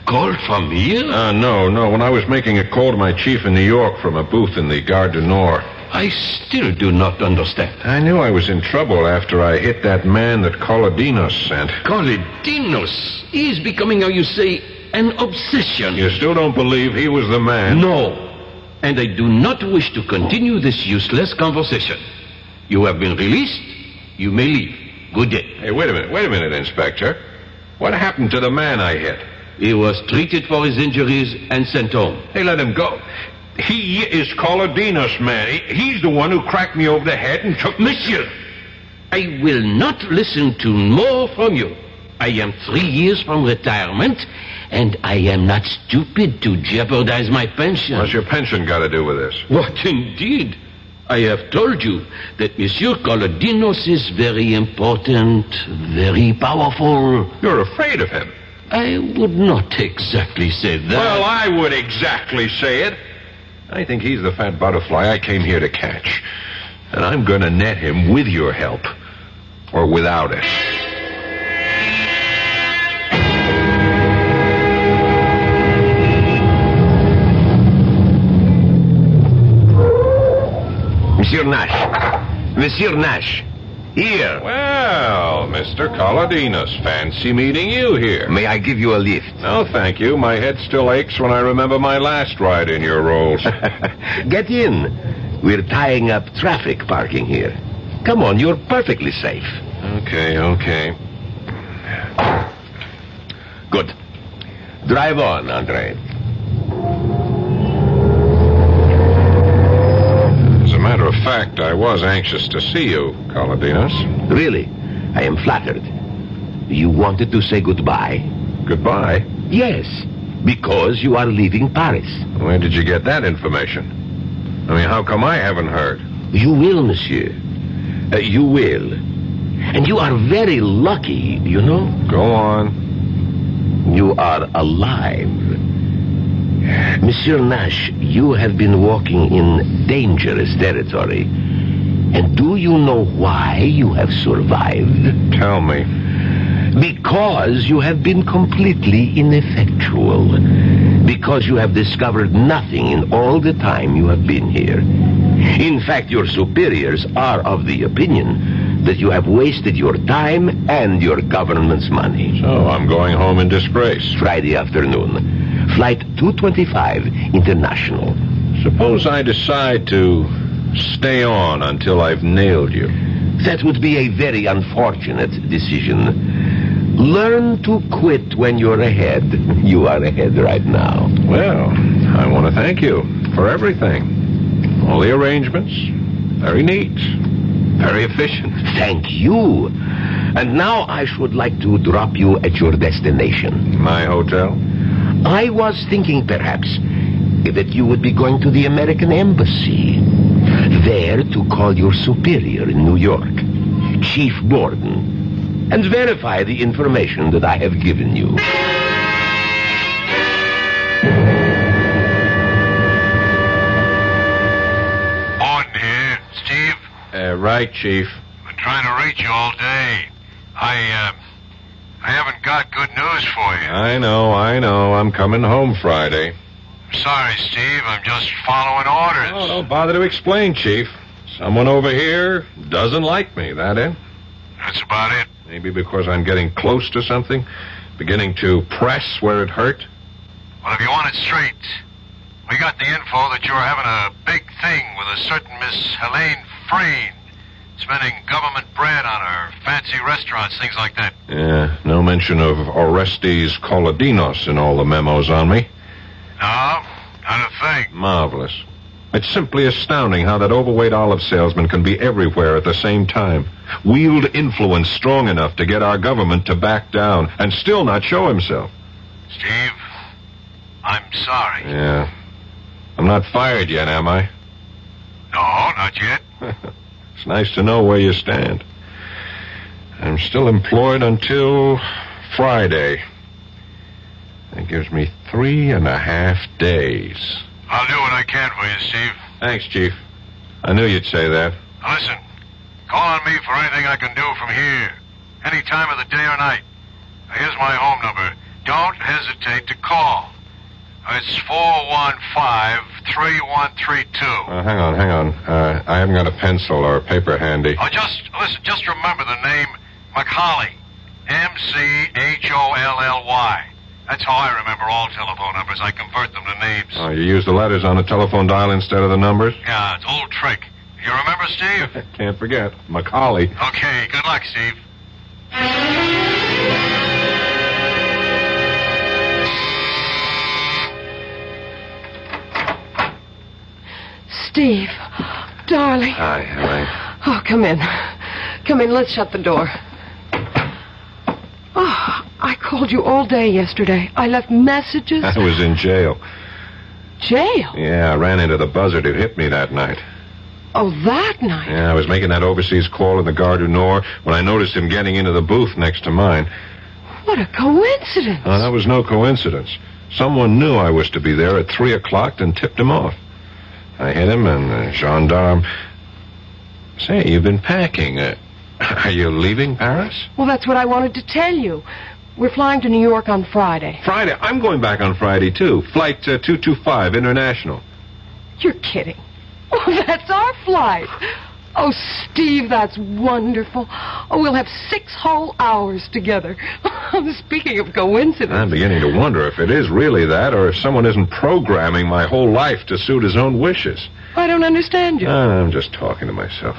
called from here? No. When I was making a call to my chief in New York from a booth in the Gare du Nord. I still do not understand. I knew I was in trouble after I hit that man that Colodinos sent. Colodinos? He is becoming, how you say, an obsession. You still don't believe he was the man? No. And I do not wish to continue this useless conversation. You have been released. You may leave. Good day. Hey, wait a minute, Inspector. What happened to the man I hit? He was treated for his injuries and sent home. Hey, let him go. He is Colodinos, man. He's the one who cracked me over the head and took... Monsieur, I will not listen to more from you. I am 3 years from retirement, and I am not stupid to jeopardize my pension. What's your pension got to do with this? What, indeed? I have told you that Monsieur Colodinos is very important, very powerful. You're afraid of him. I would not exactly say that. Well, I would exactly say it. I think he's the fat butterfly I came here to catch. And I'm going to net him with your help. Or without it. Monsieur Nash. Monsieur Nash. Here. Well, Mr. Colodinos, fancy meeting you here. May I give you a lift? No, thank you. My head still aches when I remember my last ride in your rolls. Get in. We're tying up traffic parking here. Come on, you're perfectly safe. Okay. Good. Drive on, Andre. As a matter of fact, I was anxious to see you, Colodinos. Really? I am flattered. You wanted to say goodbye? Goodbye? Yes, because you are leaving Paris. Where did you get that information? I mean, how come I haven't heard? You will, monsieur. You will. And you are very lucky, you know? Go on. You are alive. Monsieur Nash, you have been walking in dangerous territory. And do you know why you have survived? Tell me. Because you have been completely ineffectual. Because you have discovered nothing in all the time you have been here. In fact, your superiors are of the opinion that you have wasted your time and your government's money. So I'm going home in disgrace. Friday afternoon. Flight 225 International. Suppose I decide to stay on until I've nailed you. That would be a very unfortunate decision. Learn to quit when you're ahead. You are ahead right now. Well, I want to thank you for everything. All the arrangements. Very neat. Very efficient. Thank you. And now I should like to drop you at your destination. My hotel? I was thinking perhaps that you would be going to the American Embassy. There to call your superior in New York, Chief Borden, and verify the information that I have given you. Borden here. Steve? Right, Chief. Been trying to reach you all day. I haven't got good news for you. I know. I'm coming home Friday. Sorry, Steve. I'm just following orders. Oh, don't bother to explain, Chief. Someone over here doesn't like me, that it? That's about it. Maybe because I'm getting close to something, beginning to press where it hurt. Well, if you want it straight, we got the info that you're having a big thing with a certain Miss Helene Frayne, spending government bread on her fancy restaurants, things like that. Yeah, no mention of Orestes Colodinos in all the memos on me. No, not a thing. Marvelous. It's simply astounding how that overweight olive salesman can be everywhere at the same time. Wield influence strong enough to get our government to back down and still not show himself. Steve, I'm sorry. Yeah. I'm not fired yet, am I? No, not yet. It's nice to know where you stand. I'm still employed until Friday. That gives me 3.5 days. I'll do what I can for you, Steve. Thanks, Chief. I knew you'd say that. Now listen, call on me for anything I can do from here. Any time of the day or night. Now, here's my home number. Don't hesitate to call. It's 415-3132. Hang on. I haven't got a pencil or a paper handy. Oh, just remember the name McHolly. M-C-H-O-L-L-Y. That's how I remember all telephone numbers. I convert them to names. Oh, you use the letters on the telephone dial instead of the numbers? Yeah, it's an old trick. You remember, Steve? Can't forget. Macaulay. Okay, good luck, Steve. Steve, darling. Hi, Elaine. Oh, come in. Come in, let's shut the door. Oh, I called you all day yesterday. I left messages. I was in jail. Jail? Yeah, I ran into the buzzard who hit me that night. Oh, that night? Yeah, I was making that overseas call in the Gare du Nord when I noticed him getting into the booth next to mine. What a coincidence. Oh, that was no coincidence. Someone knew I was to be there at 3 o'clock and tipped him off. I hit him, and the gendarme... Say, you've been packing. Are you leaving Paris? Well, that's what I wanted to tell you. We're flying to New York on Friday. Friday? I'm going back on Friday, too. Flight 225, international. You're kidding. Oh, that's our flight. Oh, Steve, that's wonderful. Oh, we'll have 6 whole hours together. Speaking of coincidence. I'm beginning to wonder if it is really that, or if someone isn't programming my whole life to suit his own wishes. I don't understand you. I'm just talking to myself.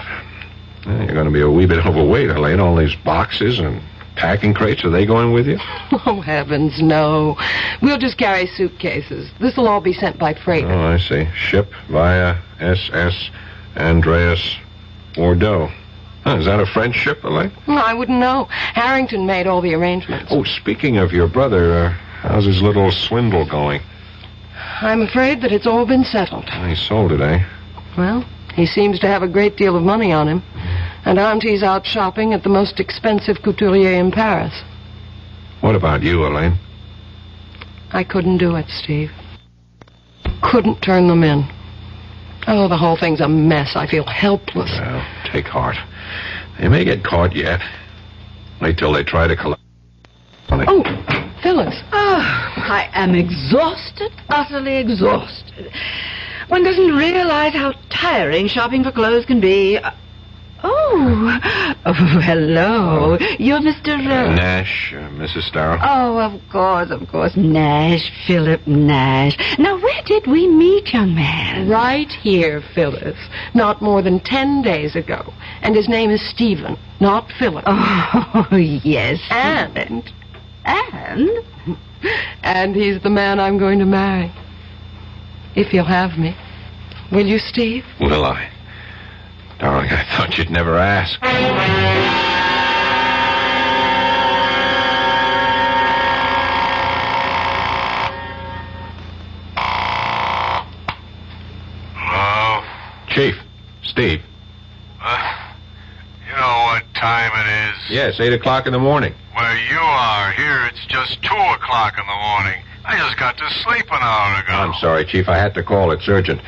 You're going to be a wee bit overweight, Elaine. All these boxes and packing crates, are they going with you? Oh, heavens, no. We'll just carry suitcases. This'll all be sent by freighter. Oh, I see. Ship via SS Andreas Bordeaux. Is that a French ship, Elaine? I wouldn't know. Harrington made all the arrangements. Oh, speaking of your brother, how's his little swindle going? I'm afraid that it's all been settled. He sold it, eh? Well, he seems to have a great deal of money on him. And Auntie's out shopping at the most expensive couturier in Paris. What about you, Elaine? I couldn't do it, Steve. Couldn't turn them in. Oh, the whole thing's a mess. I feel helpless. Well, take heart. They may get caught yet. Wait till they try to collect money. Oh, Phyllis. I am exhausted, utterly exhausted. One doesn't realize how tiring shopping for clothes can be. Oh, hello. You're Mr. Nash, Mrs. Starr. Oh, of course. Nash, Philip Nash. Now, where did we meet, young man? Right here, Phyllis. Not more than 10 days ago. And his name is Stephen, not Philip. Oh, yes. And? And he's the man I'm going to marry. If you'll have me. Will you, Steve? Will I? Darling, I thought you'd never ask. Hello? Chief, Steve. You know what time it is? Yes, 8 o'clock in the morning. Where you are, here it's just 2 o'clock in the morning. I just got to sleep an hour ago. I'm sorry, Chief. I had to call. It's urgent.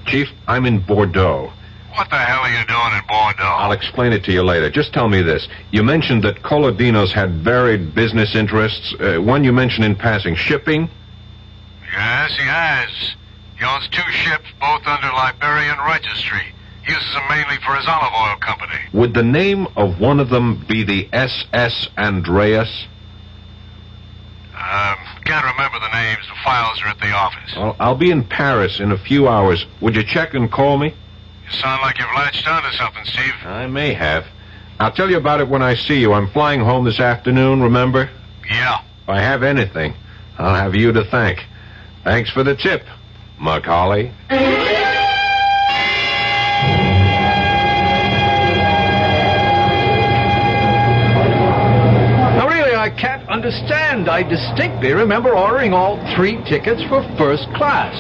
Chief, I'm in Bordeaux. What the hell are you doing in Bordeaux? I'll explain it to you later. Just tell me this. You mentioned that Colodinos had varied business interests. One you mentioned in passing, shipping? Yes, he has. He owns 2 ships, both under Liberian registry. He uses them mainly for his olive oil company. Would the name of one of them be the SS Andreas? Can't remember the names. The files are at the office. Well, I'll be in Paris in a few hours. Would you check and call me? You sound like you've latched onto something, Steve. I may have. I'll tell you about it when I see you. I'm flying home this afternoon, remember? Yeah. If I have anything, I'll have you to thank. Thanks for the tip, Macaulay. Now, really, I can't understand. I distinctly remember ordering all 3 tickets for first class.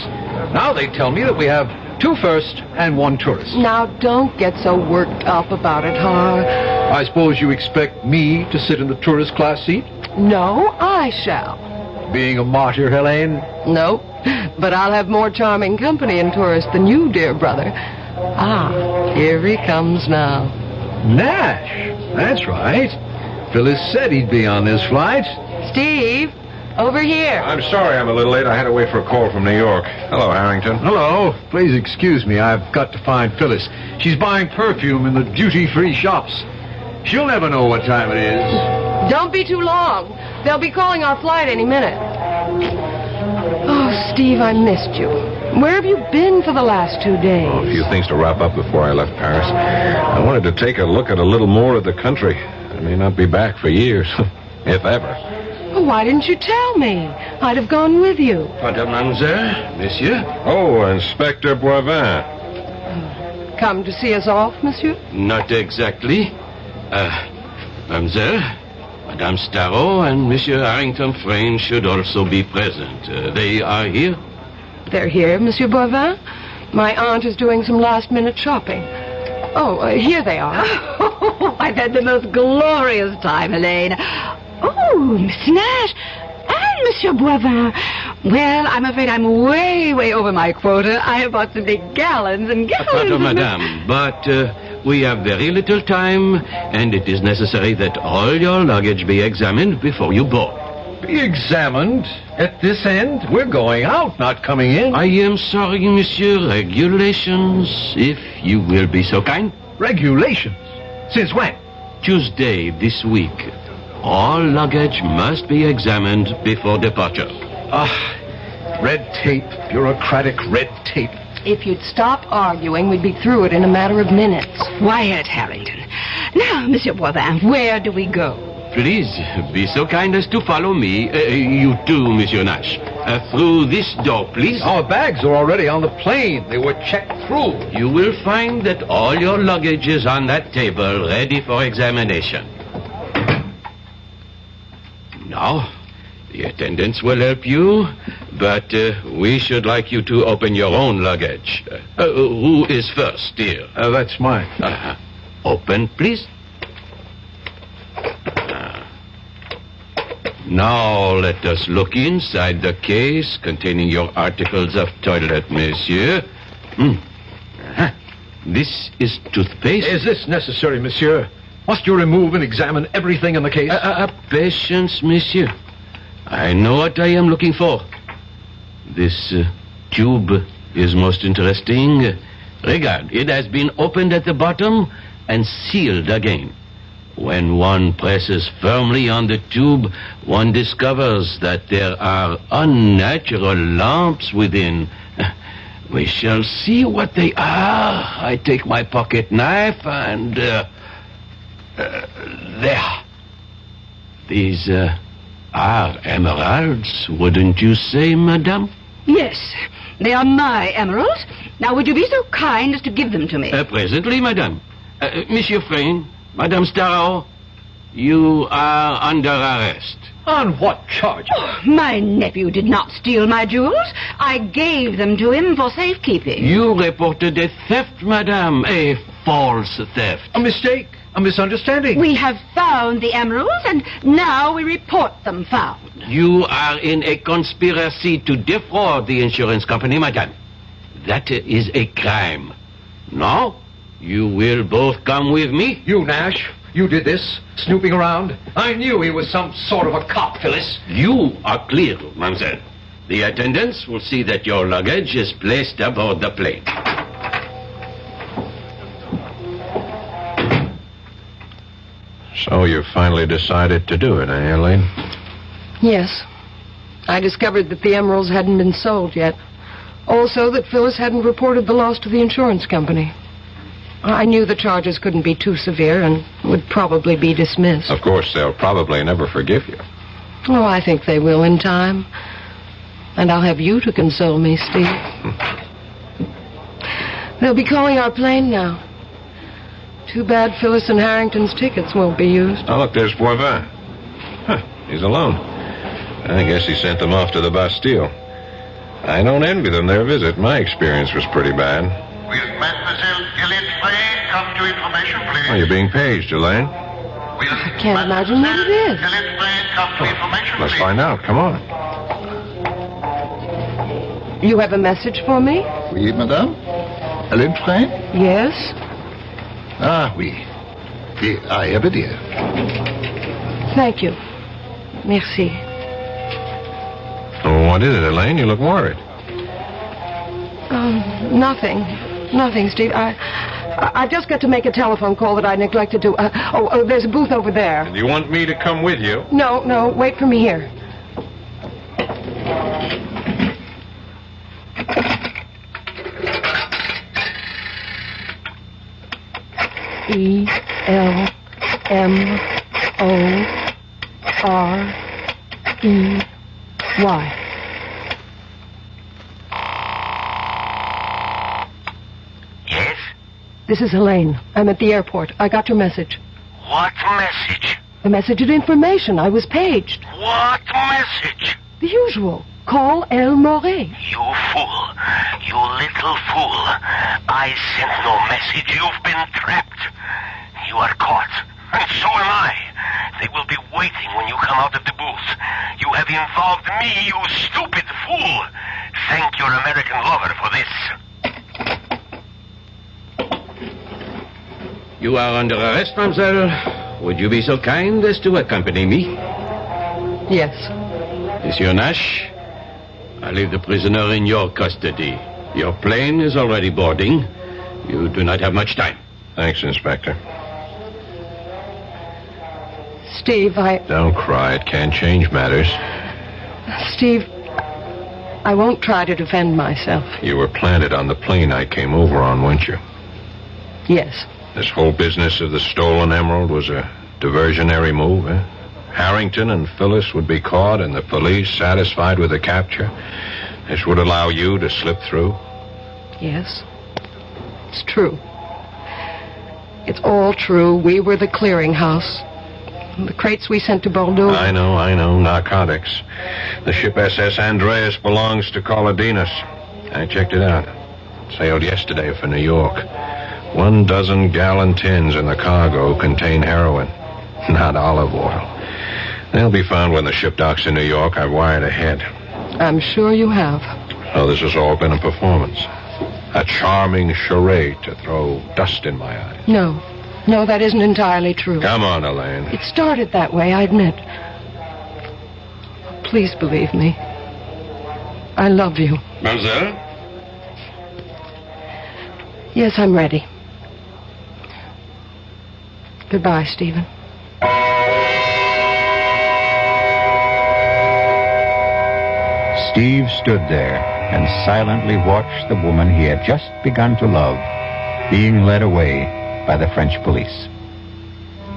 Now they tell me that we have 2 first and 1 tourist. Now, don't get so worked up about it, Har. I suppose you expect me to sit in the tourist class seat? No, I shall. Being a martyr, Helene? No, but I'll have more charming company in tourist than you, dear brother. Here he comes now. Nash, that's right. Phyllis said he'd be on this flight. Steve, over here. I'm sorry I'm a little late. I had to wait for a call from New York. Hello, Harrington. Hello. Please excuse me. I've got to find Phyllis. She's buying perfume in the duty-free shops. She'll never know what time it is. Don't be too long. They'll be calling our flight any minute. Oh, Steve, I missed you. Where have you been for the last 2 days? A few things to wrap up before I left Paris. I wanted to take a look at a little more of the country. I may not be back for years, if ever. Well, why didn't you tell me? I'd have gone with you. Mademoiselle, monsieur? Oh, Inspector Boivin. Come to see us off, monsieur? Not exactly. Mademoiselle, Madame Starrow and Monsieur Harrington Frayne should also be present. They are here? They're here, Monsieur Boivin. My aunt is doing some last-minute shopping. Oh, here they are. Oh, I've had the most glorious time, Helene. Oh, Miss Nash and Monsieur Boivin. Well, I'm afraid I'm way over my quota. I have bought some big gallons and gallons. Pardon, madame, but we have very little time, and it is necessary that all your luggage be examined before you board. Be examined? At this end? We're going out, not coming in. I am sorry, monsieur. Regulations, if you will be so kind. Regulations? Since when? Tuesday this week. All luggage must be examined before departure. Red tape, bureaucratic red tape. If you'd stop arguing, we'd be through it in a matter of minutes. Quiet, Harrington. Now, Monsieur Boivin, where do we go? Please, be so kind as to follow me. You too, Monsieur Nash. Through this door, please. Our bags are already on the plane. They were checked through. You will find that all your luggage is on that table, ready for examination. Now, the attendants will help you, but we should like you to open your own luggage. Who is first, dear? That's mine. Open, please. Now let us look inside the case containing your articles of toilet, monsieur. This is toothpaste. Is this necessary, monsieur? Must you remove and examine everything in the case? Patience, monsieur. I know what I am looking for. This tube is most interesting. Regard, it has been opened at the bottom and sealed again. When one presses firmly on the tube, one discovers that there are unnatural lumps within. We shall see what they are. I take my pocket knife and... there. These are emeralds, wouldn't you say, madame? Yes, they are my emeralds. Now, would you be so kind as to give them to me? Presently, madame. Monsieur Frayne, Madame Starrow, you are under arrest. On what charge? Oh, my nephew did not steal my jewels. I gave them to him for safekeeping. You reported a theft, madame. A false theft. A mistake. A misunderstanding. We have found the emeralds, and now we report them found. You are in a conspiracy to defraud the insurance company, madame. That is a crime. Now, you will both come with me. You, Nash, you did this, snooping around. I knew he was some sort of a cop, Phyllis. You are clear, mademoiselle. The attendants will see that your luggage is placed aboard the plane. So you finally decided to do it, eh, Elaine? Yes. I discovered that the emeralds hadn't been sold yet. Also, that Phyllis hadn't reported the loss to the insurance company. I knew the charges couldn't be too severe and would probably be dismissed. Of course, they'll probably never forgive you. Oh, I think they will in time. And I'll have you to console me, Steve. They'll be calling our plane now. Too bad Phyllis and Harrington's tickets won't be used. Oh, look, there's Boivin. He's alone. I guess he sent them off to the Bastille. I don't envy them their visit. My experience was pretty bad. Will Mademoiselle Gillette Frayne come to information, please? Oh, you're being paged, Elaine. I can't imagine what it is. Gillette Frayne come to information, Let's please? find out. Come on. You have a message for me? Oui, madame? Hélène Frayne? Yes? Ah, oui. I have it here. Thank you. Merci. Oh, what is it, Elaine? You look worried. Nothing. Nothing, Steve. I've just got to make a telephone call that I neglected to... there's a booth over there. Do you want me to come with you? No, wait for me here. E-L-M-O-R-E-Y. Yes? This is Elaine. I'm at the airport. I got your message. What message? A message of information. I was paged. What message? The usual. Call El Moret. You fool. You little fool. I sent no message. You've been trapped. You are caught. And so am I. They will be waiting when you come out of the booth. You have involved me, you stupid fool. Thank your American lover for this. You are under arrest, mademoiselle. Would you be so kind as to accompany me? Yes. Monsieur Nash, I leave the prisoner in your custody. Your plane is already boarding. You do not have much time. Thanks, Inspector. Steve, Don't cry. It can't change matters. Steve, I won't try to defend myself. You were planted on the plane I came over on, weren't you? Yes. This whole business of the stolen emerald was a diversionary move, eh? Harrington and Phyllis would be caught and the police satisfied with the capture. This would allow you to slip through. Yes. It's true. It's all true. We were the clearinghouse. The crates we sent to Bordeaux. I know. Narcotics. The ship SS Andreas belongs to Colodinas. I checked it out. Sailed yesterday for New York. 12 gallon tins in the cargo contain heroin, not olive oil. They'll be found when the ship docks in New York. I've wired ahead. I'm sure you have. Oh, this has all been a performance. A charming charade to throw dust in my eyes. No, that isn't entirely true. Come on, Elaine. It started that way, I admit. Please believe me. I love you. Mademoiselle? Yes, I'm ready. Goodbye, Stephen. Steve stood there and silently watched the woman he had just begun to love being led away by the French police.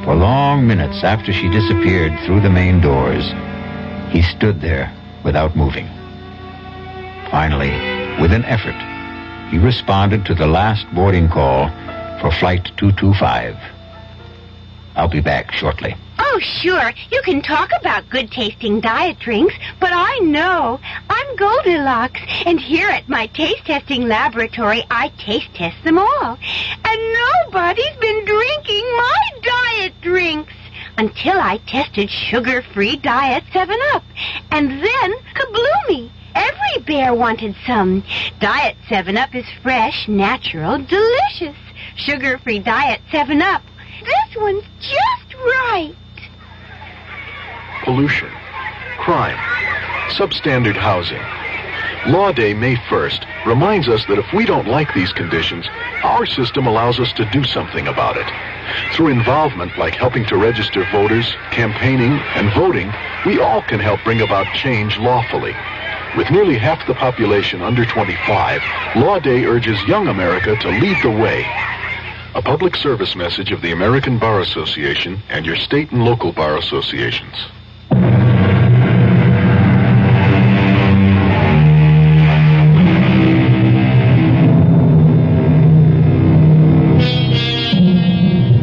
For long minutes after she disappeared through the main doors, he stood there without moving. Finally, with an effort, he responded to the last boarding call for Flight 225. I'll be back shortly. Oh, sure. You can talk about good-tasting diet drinks, but I know. I'm Goldilocks, and here at my taste-testing laboratory, I taste-test them all. And nobody's been drinking my diet drinks until I tested sugar-free Diet 7-Up. And then, kabloomy! Every bear wanted some. Diet 7-Up is fresh, natural, delicious. Sugar-free Diet 7-Up. This one's just right. Pollution, crime, substandard housing. Law Day, May 1st, reminds us that if we don't like these conditions, our system allows us to do something about it. Through involvement like helping to register voters, campaigning, and voting, we all can help bring about change lawfully. With nearly half the population under 25, Law Day urges young America to lead the way. A public service message of the American Bar Association and your state and local bar associations.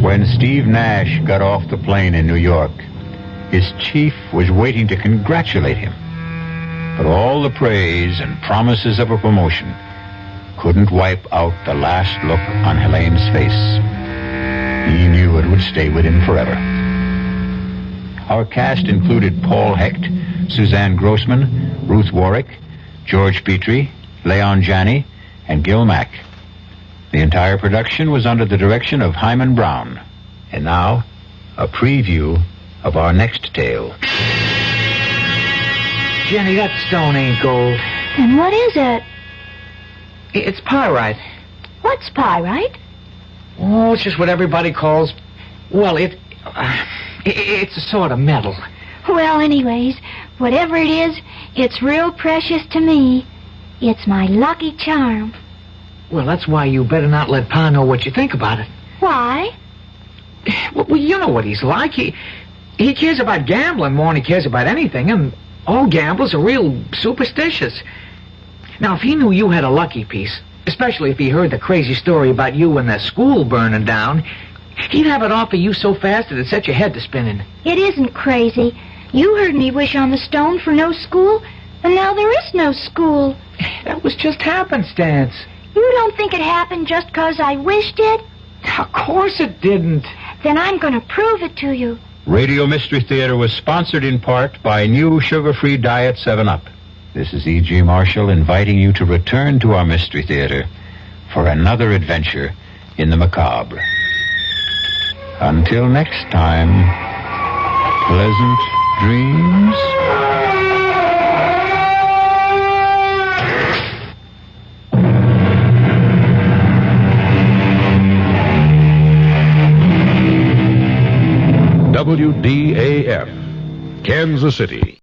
When Steve Nash got off the plane in New York, his chief was waiting to congratulate him. But all the praise and promises of a promotion couldn't wipe out the last look on Helene's face. He knew it would stay with him forever. Our cast included Paul Hecht, Suzanne Grossman, Ruth Warwick, George Petrie, Leon Janney, and Gil Mack. The entire production was under the direction of Hyman Brown. And now, a preview of our next tale. Jenny, that stone ain't gold. And what is it? It's pyrite. What's pyrite? Oh, it's just what everybody calls... Well, it's a sort of metal. Well, anyways, whatever it is, it's real precious to me. It's my lucky charm. Well, that's why you better not let Pa know what you think about it. Why? Well, you know what he's like. He cares about gambling more than he cares about anything, and all gamblers are real superstitious. Now, if he knew you had a lucky piece, especially if he heard the crazy story about you and the school burning down, he'd have it offer you so fast that it'd set your head to spinning. It isn't crazy. You heard me wish on the stone for no school, and now there is no school. That was just happenstance. You don't think it happened just 'cause I wished it? Of course it didn't. Then I'm going to prove it to you. Radio Mystery Theater was sponsored in part by new sugar-free Diet 7-Up. This is E.G. Marshall inviting you to return to our Mystery Theater for another adventure in the macabre. Until next time, pleasant dreams. WDAF, Kansas City.